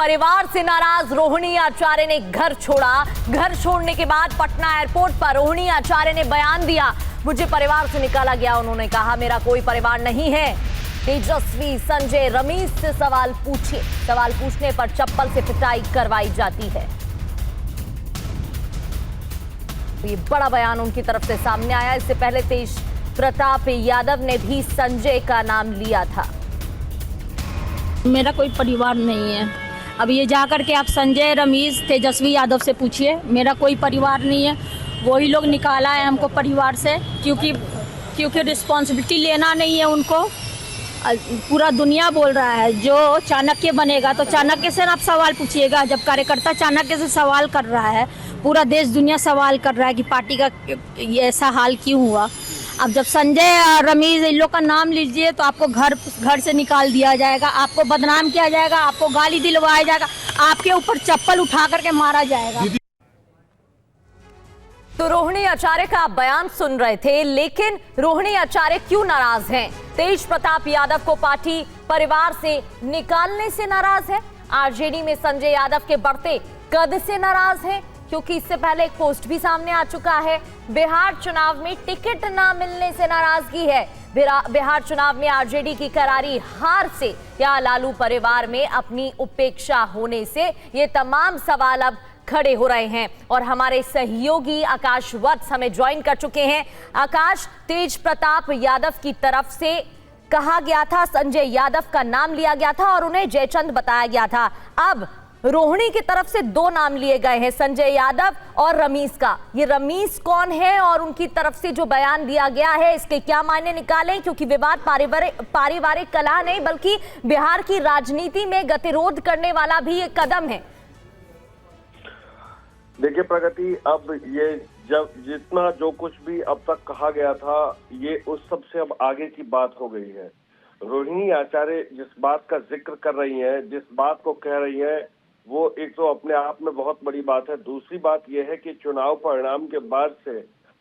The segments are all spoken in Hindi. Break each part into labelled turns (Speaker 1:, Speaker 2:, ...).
Speaker 1: परिवार से नाराज रोहिणी आचार्य ने घर छोड़ा। घर छोड़ने के बाद पटना एयरपोर्ट पर रोहिणी आचार्य ने बयान दिया, मुझे परिवार से निकाला गया। उन्होंने कहा मेरा कोई परिवार नहीं है। तेजस्वी, संजय, रमीज से सवाल पूछिए। सवाल पूछने पर चप्पल से पिटाई करवाई जाती है। ये बड़ा बयान उनकी तरफ से सामने आया। इससे पहले तेज प्रताप यादव ने भी संजय का नाम लिया था।
Speaker 2: मेरा कोई परिवार नहीं है। अब ये जाकर के आप संजय, रमीज, तेजस्वी यादव से पूछिए, मेरा कोई परिवार नहीं है। वही लोग निकाला है हमको परिवार से, क्योंकि रिस्पॉन्सिबिलिटी लेना नहीं है उनको। पूरा दुनिया बोल रहा है जो चाणक्य बनेगा तो चाणक्य से आप सवाल पूछिएगा। जब कार्यकर्ता चाणक्य से सवाल कर रहा है, पूरा देश दुनिया सवाल कर रहा है कि पार्टी का ये ऐसा हाल क्यों हुआ। अब जब संजय और रमीज इन लोग का नाम लीजिए तो आपको घर से निकाल दिया जाएगा, आपको बदनाम किया जाएगा, आपको गाली दिलवाया जाएगा, आपके ऊपर चप्पल उठा करके मारा जाएगा।
Speaker 1: तो रोहिणी आचार्य का आप बयान सुन रहे थे, लेकिन रोहिणी आचार्य क्यों नाराज हैं? तेज प्रताप यादव को पार्टी परिवार से निकालने से नाराज है। आरजेडी में संजय यादव के बढ़ते कद से नाराज है, क्योंकि इससे पहले एक पोस्ट भी सामने आ चुका है। बिहार चुनाव में टिकट ना मिलने से नाराजगी है। बिहार चुनाव में आरजेडी की करारी हार से या लालू परिवार में अपनी उपेक्षा होने से, ये तमाम सवाल अब खड़े हो रहे हैं। और हमारे सहयोगी आकाश वत्स हमें ज्वाइन कर चुके हैं। आकाश, तेज प्रताप यादव की तरफ से कहा गया था, संजय यादव का नाम लिया गया था और उन्हें जयचंद बताया गया था। अब रोहिणी की तरफ से दो नाम लिए गए हैं, संजय यादव और रमीज का। ये रमीज कौन है और उनकी तरफ से जो बयान दिया गया है, इसके क्या मायने निकालें? क्योंकि विवाद पारिवारिक कलह नहीं बल्कि बिहार की राजनीति में गतिरोध करने वाला भी एक कदम है।
Speaker 3: देखिए प्रगति, अब ये जब जितना जो कुछ भी अब तक कहा गया था, ये उस सब से अब आगे की बात हो गई है। रोहिणी आचार्य जिस बात का जिक्र कर रही हैं, जिस बात को कह रही हैं, वो एक तो अपने आप में बहुत बड़ी बात है। दूसरी बात यह है कि चुनाव परिणाम के बाद से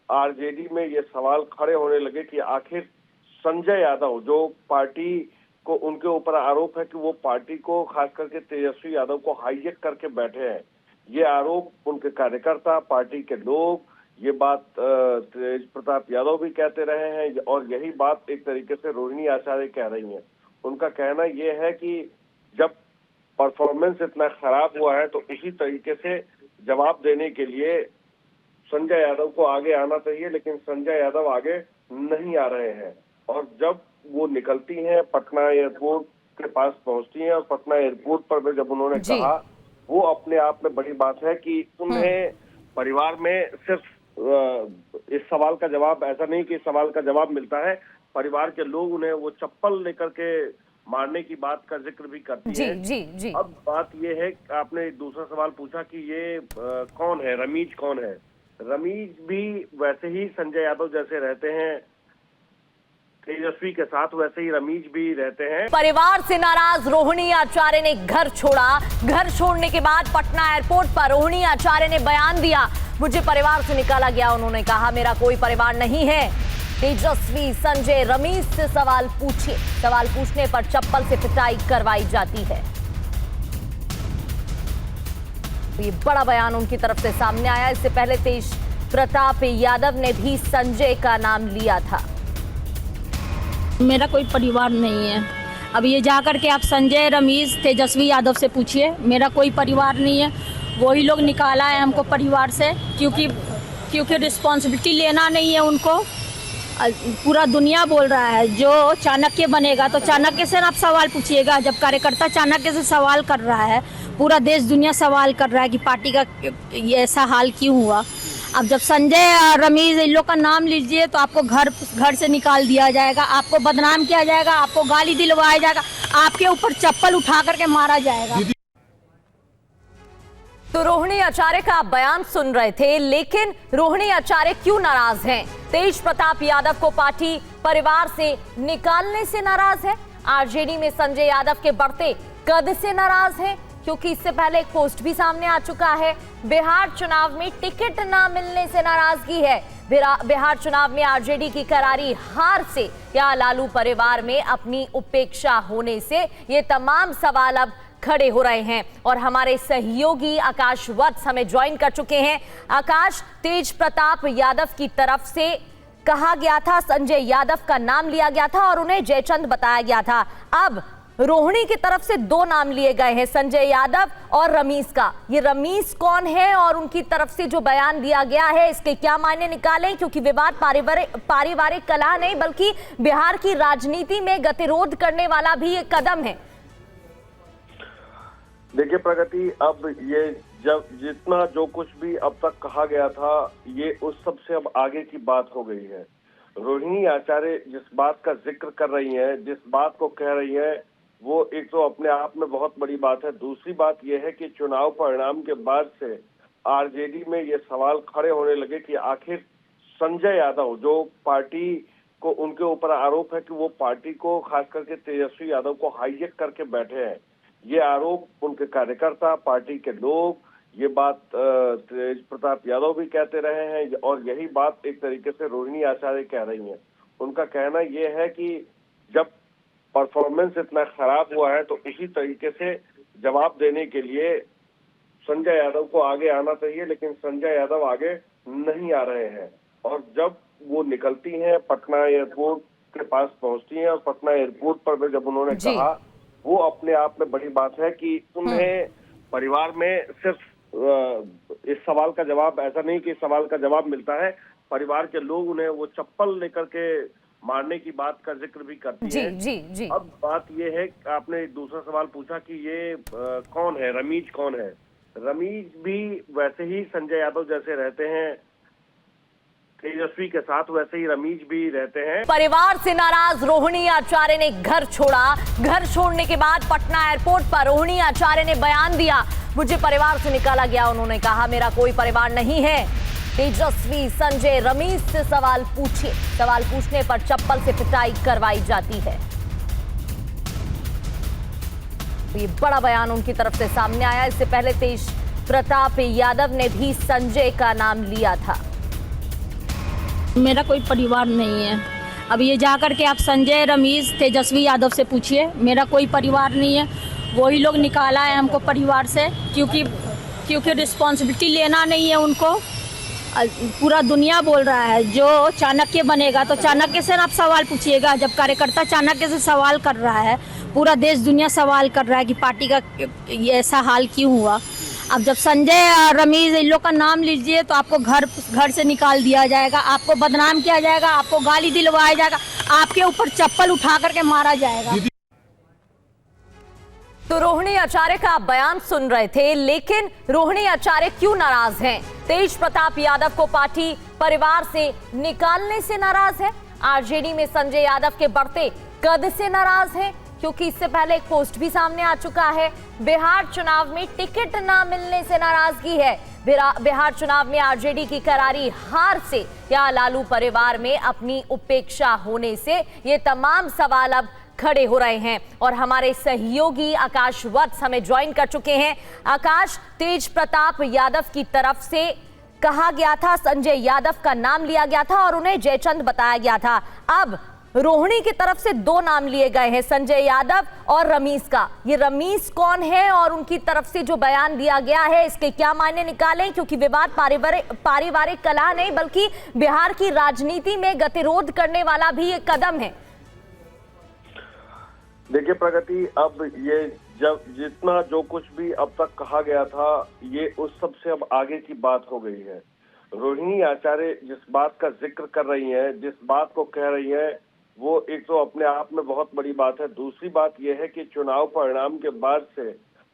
Speaker 3: आरजेडी में ये सवाल खड़े होने लगे कि आखिर संजय यादव, जो पार्टी को उनके ऊपर आरोप है कि वो पार्टी को, खास करके तेजस्वी यादव को हाईजैक करके बैठे हैं। ये आरोप उनके कार्यकर्ता, पार्टी के लोग, ये बात तेज प्रताप यादव भी कहते रहे हैं और यही बात एक तरीके से रोहिणी आचार्य कह रही हैं। उनका कहना ये है कि जब परफॉर्मेंस इतना खराब हुआ है तो उसी तरीके से जवाब देने के लिए संजय यादव को आगे आना चाहिए, लेकिन संजय यादव आगे नहीं आ रहे हैं। और जब वो निकलती हैं, पटना एयरपोर्ट के पास पहुंचती हैं और पटना एयरपोर्ट पर जब उन्होंने कहा, वो अपने आप में बड़ी बात है कि उन्हें परिवार में सिर्फ इस सवाल का जवाब, ऐसा नहीं कि इस सवाल का जवाब मिलता है, परिवार के लोग उन्हें वो चप्पल लेकर के मारने की बात का जिक्र भी करती है।
Speaker 1: जी।
Speaker 3: अब बात ये है, आपने एक दूसरा सवाल पूछा कि ये कौन है, रमीज कौन है? रमीज भी वैसे ही संजय यादव जैसे रहते हैं, तेजस्वी के साथ वैसे ही रमीज भी रहते हैं।
Speaker 1: परिवार से नाराज रोहिणी आचार्य ने घर छोड़ा। घर छोड़ने के बाद पटना एयरपोर्ट पर रोहिणी आचार्य ने बयान दिया, मुझे परिवार से निकाला गया। उन्होंने कहा मेरा कोई परिवार नहीं है। तेजस्वी, संजय, रमीज से सवाल पूछिए। सवाल पूछने पर चप्पल से पिटाई करवाई जाती है। ये बड़ा बयान उनकी तरफ से सामने आया। इससे पहले तेज प्रताप यादव ने भी संजय का नाम लिया था।
Speaker 2: मेरा कोई परिवार नहीं है। अब ये जाकर के आप संजय, रमीज, तेजस्वी यादव से पूछिए, मेरा कोई परिवार नहीं है। वही लोग निकाला है हमको परिवार से, क्योंकि रिस्पॉन्सिबिलिटी लेना नहीं है उनको। पूरा दुनिया बोल रहा है जो चाणक्य बनेगा तो चाणक्य से आप सवाल पूछिएगा। जब कार्यकर्ता चाणक्य से सवाल कर रहा है, पूरा देश दुनिया सवाल कर रहा है कि पार्टी का ये ऐसा हाल क्यों हुआ। अब जब संजय और रमीज इन लोग का नाम लीजिए तो आपको घर से निकाल दिया जाएगा, आपको बदनाम किया जाएगा, आपको गाली दिलवाया जाएगा, आपके ऊपर चप्पल उठा करके मारा जाएगा।
Speaker 1: तो रोहिणी आचार्य का आप बयान सुन रहे थे, लेकिन रोहिणी आचार्य क्यों नाराज हैं? तेज प्रताप यादव को पार्टी परिवार से निकालने से नाराज है। आरजेडी में संजय यादव के बढ़ते कद से नाराज है, क्योंकि इससे पहले एक पोस्ट भी सामने आ चुका है। बिहार चुनाव में टिकट ना मिलने से नाराजगी है। बिहार चुनाव में आरजेडी की करारी हार से या लालू परिवार में अपनी उपेक्षा होने से, ये तमाम सवाल अब खड़े हो रहे हैं और हमारे सहयोगी आकाश वत्स हमें ज्वाइन कर चुके हैं। आकाश, तेज प्रताप यादव की तरफ से कहा गया था, संजय यादव का नाम लिया गया था और उन्हें जयचंद बताया गया था। अब रोहिणी की तरफ से दो नाम लिए गए हैं, संजय यादव और रमीज का। ये रमीज कौन है और उनकी तरफ से जो बयान दिया गया है इसके क्या मायने निकालें, क्योंकि विवाद पारिवारिक कलह नहीं बल्कि बिहार की राजनीति में गतिरोध करने वाला भी एक कदम है।
Speaker 3: देखिए प्रगति, अब ये जब जितना जो कुछ भी अब तक कहा गया था ये उस सब से अब आगे की बात हो गई है। रोहिणी आचार्य जिस बात का जिक्र कर रही हैं, जिस बात को कह रही हैं, वो एक तो अपने आप में बहुत बड़ी बात है। दूसरी बात यह है कि चुनाव परिणाम के बाद से आरजेडी में ये सवाल खड़े होने लगे कि आखिर संजय यादव, जो पार्टी को उनके ऊपर आरोप है कि वो पार्टी को, खास करके तेजस्वी यादव को हाईजैक करके बैठे हैं, ये आरोप उनके कार्यकर्ता, पार्टी के लोग, ये बात तेज प्रताप यादव भी कहते रहे हैं और यही बात एक तरीके से रोहिणी आचार्य कह रही हैं। उनका कहना यह है कि जब परफॉर्मेंस इतना खराब हुआ है तो उसी तरीके से जवाब देने के लिए संजय यादव को आगे आना चाहिए, लेकिन संजय यादव आगे नहीं आ रहे हैं। और जब वो निकलती हैं, पटना एयरपोर्ट के पास पहुंचती हैं और पटना एयरपोर्ट पर जब उन्होंने कहा, वो अपने आप में बड़ी बात है कि उन्हें परिवार में सिर्फ इस सवाल का जवाब, ऐसा नहीं कि सवाल का जवाब मिलता है, परिवार के लोग उन्हें वो चप्पल लेकर के मारने की बात का जिक्र भी करती है।
Speaker 1: जी।
Speaker 3: अब बात ये है, आपने एक दूसरा सवाल पूछा कि ये कौन है, रमीज कौन है। रमीज भी वैसे ही संजय यादव जैसे रहते हैं, तेजस्वी के साथ वैसे ही रमीज भी रहते हैं।
Speaker 1: परिवार से नाराज रोहिणी आचार्य ने घर छोड़ा। घर छोड़ने के बाद पटना एयरपोर्ट पर रोहिणी आचार्य ने बयान दिया, मुझे परिवार से निकाला गया। उन्होंने कहा मेरा कोई परिवार नहीं है। तेजस्वी, संजय, रमीज से सवाल पूछिए। सवाल पूछने पर चप्पल से पिटाई करवाई जाती है। ये बड़ा बयान उनकी तरफ से सामने आया। इससे पहले तेज प्रताप यादव ने भी संजय का नाम लिया था।
Speaker 2: मेरा कोई परिवार नहीं है। अब ये जा कर के आप संजय, रमीज, तेजस्वी यादव से पूछिए, मेरा कोई परिवार नहीं है। वही लोग निकाला है हमको परिवार से, क्योंकि रिस्पॉन्सिबिलिटी लेना नहीं है उनको। पूरा दुनिया बोल रहा है जो चाणक्य बनेगा, तो चाणक्य से आप सवाल पूछिएगा। जब कार्यकर्ता चाणक्य से सवाल कर रहा है, पूरा देश दुनिया सवाल कर रहा है कि पार्टी का ये ऐसा हाल क्यों हुआ। अब जब संजय और रमीज इन लोग का नाम लीजिए तो आपको घर से निकाल दिया जाएगा, आपको बदनाम किया जाएगा, आपको गाली दिलवाया जाएगा, आपके ऊपर चप्पल उठा करके मारा जाएगा।
Speaker 1: तो रोहिणी आचार्य का आप बयान सुन रहे थे, लेकिन रोहिणी आचार्य क्यों नाराज हैं? तेज प्रताप यादव को पार्टी परिवार से निकालने से नाराज है, आरजेडी में संजय यादव के बढ़ते कद से नाराज है, क्योंकि इससे पहले एक पोस्ट भी सामने आ चुका है। बिहार चुनाव में टिकट ना मिलने से नाराजगी है। बिहार चुनाव में आरजेडी की करारी हार से या लालू परिवार में अपनी उपेक्षा होने से, ये तमाम सवाल अब खड़े हो रहे हैं और हमारे सहयोगी आकाश वत्स हमें ज्वाइन कर चुके हैं। आकाश, तेज प्रताप यादव की तरफ से कहा गया था, संजय यादव का नाम लिया गया था और उन्हें जयचंद बताया गया था। अब रोहिणी की तरफ से दो नाम लिए गए हैं, संजय यादव और रमीज का। ये रमीज कौन है और उनकी तरफ से जो बयान दिया गया है इसके क्या मायने निकालें, क्योंकि विवाद पारिवारिक कलह नहीं बल्कि बिहार की राजनीति में गतिरोध करने वाला भी एक कदम है।
Speaker 3: देखिए प्रगति, अब ये जब जितना जो कुछ भी अब तक कहा गया था ये उस सब से अब आगे की बात हो गई है। रोहिणी आचार्य जिस बात का जिक्र कर रही हैं, जिस बात को कह रही हैं, वो एक तो अपने आप में बहुत बड़ी बात है। दूसरी बात यह है कि चुनाव परिणाम के बाद से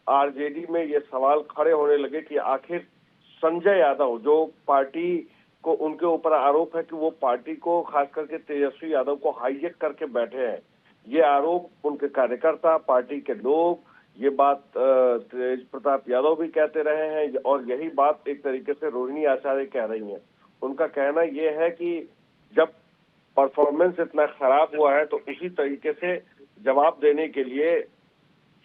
Speaker 3: आरजेडी में ये सवाल खड़े होने लगे कि आखिर संजय यादव, जो पार्टी को उनके ऊपर आरोप है कि वो पार्टी को, खास करके तेजस्वी यादव को हाईजैक करके बैठे हैं, ये आरोप उनके कार्यकर्ता, पार्टी के लोग, ये बात तेज प्रताप यादव भी कहते रहे हैं और यही बात एक तरीके से रोहिणी आचार्य कह रही हैं। उनका कहना यह है कि जब परफॉर्मेंस इतना खराब हुआ है तो उसी तरीके से जवाब देने के लिए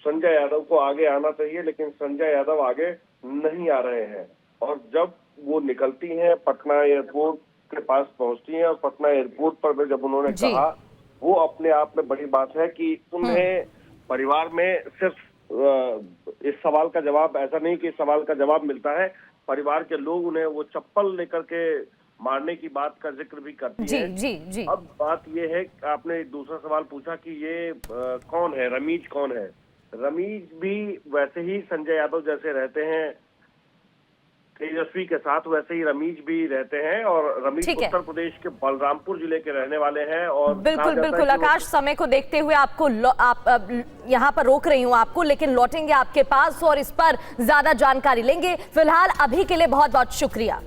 Speaker 3: संजय यादव को आगे आना चाहिए, लेकिन संजय यादव आगे नहीं आ रहे हैं। और जब वो निकलती हैं, पटना एयरपोर्ट के पास पहुंचती हैं और पटना एयरपोर्ट पर जब उन्होंने कहा, वो अपने आप में बड़ी बात है कि उन्हें परिवार में सिर्फ इस सवाल का जवाब, ऐसा नहीं कि इस सवाल का जवाब मिलता है, परिवार के लोग उन्हें वो चप्पल लेकर के मारने की बात का जिक्र भी करती
Speaker 1: जी
Speaker 3: है।
Speaker 1: जी जी।
Speaker 3: अब बात ये है, आपने एक दूसरा सवाल पूछा कि ये कौन है, रमीज कौन है। रमीज भी वैसे ही संजय यादव जैसे रहते हैं तेजस्वी के साथ, वैसे ही रमीज भी रहते हैं, और रमीज
Speaker 1: ठीक है।
Speaker 3: उत्तर प्रदेश के बलरामपुर जिले के रहने वाले हैं। और
Speaker 1: बिल्कुल बिल्कुल आकाश, समय को देखते हुए आपको यहाँ पर रोक रही हूँ आपको, लेकिन लौटेंगे आपके पास और इस पर ज्यादा जानकारी लेंगे। फिलहाल अभी के लिए बहुत बहुत शुक्रिया।